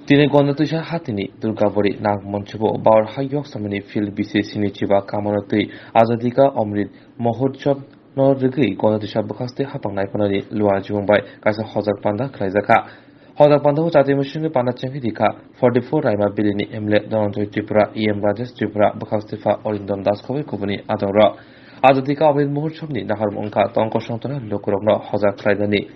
Tine Gondatusha Hatini, Durgabori, Nagmonchabo, Baur Hayok Samani, Phil BC Sinichiba, Kamanati, Azadika, Omrid, Mohorchab, Norrigi, Gondatusha Bukaste, Hapanaikonari, Lua Jumbai, Kasa Hozak Panda, Klaizaka. Hozak Panda was at the machine Panachangidika, 44 Raima Bilini, Emlet, Donjo Tripura, EM Rajas Tripura, Bukastifa, Orindon Daskovi, Kubani, Adora. Azadika with Mohorchabni, Nahar Monka, Tonko Shantana, Lokurogno, Hozak Klaidani.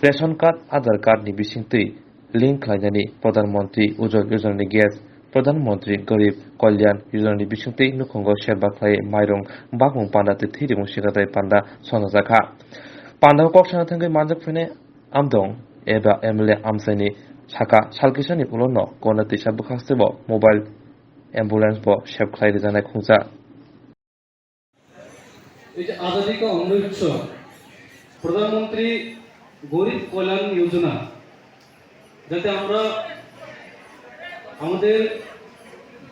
Ration card, Aadhaar card, Nibishinti. Link लाइनानै प्रधानमन्त्री Ujjwal योजनानि guess प्रधानमन्त्री गरिब कल्याण योजनानि बिसुंथै नुखंगो शेरबाख्लाय माइरं बागुं पान्दाते थैरिमुं सिगाथाय पान्दा सनजाखा पान्दाव कक्साना थंगै मानजक फैनाय आमदं एबा MLA आमसाइनि साखा सालकिसानि उलनो गनाति साबखास्तेबो mobile ambulance बो शेबख्लाय जानाय खुंजा এই যে আজাদী কা অমৃত উৎসব প্রধানমন্ত্রী গরিব কল্যাণ যোজনা যাতে আমরা আমাদের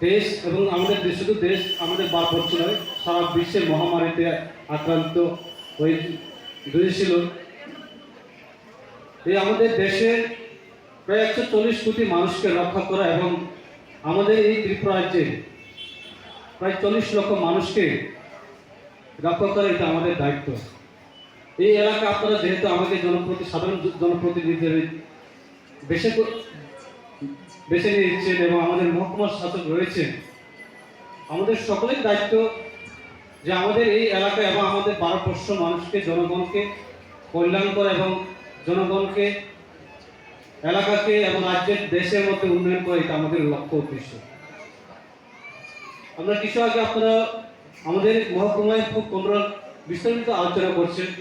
দেশ এবং আমাদের শুধু দেশ আমাদের বারবর্ষ নয় সারা বিশ্বের মহামারীতে আক্রান্ত হয়েছিল এই আমাদের দেশের প্রায় 140 কোটি মানুষকে রক্ষা করা এবং আমাদের এই ত্রিপুরা রাজ্যে প্রায় 40 লক্ষ মানুষকে রক্ষা করা এটা আমাদের দায়িত্ব এই এলাকা আপনারা যেহেতু আমাদের সাধারণ জনপ্রতিনিধিদের বেছে নিয়েছেন এবং আমাদের মহকুমার শাসক রয়েছেন আমাদের সকলের দায়িত্ব যে আমাদের এই এলাকা এবং আমাদের ভারতবর্ষ মানুষকে জনগণকে কল্যাণ করা এবং জনগণকে এলাকাকে এবং রাজ্যের দেশের মধ্যে উন্নয়ন করা এটা আমাদের লক্ষ্য উদ্দেশ্য আমরা কিছু আগে আপনারা আমাদের মহকুমায় খুব বিস্তারিত আলোচনা করছেন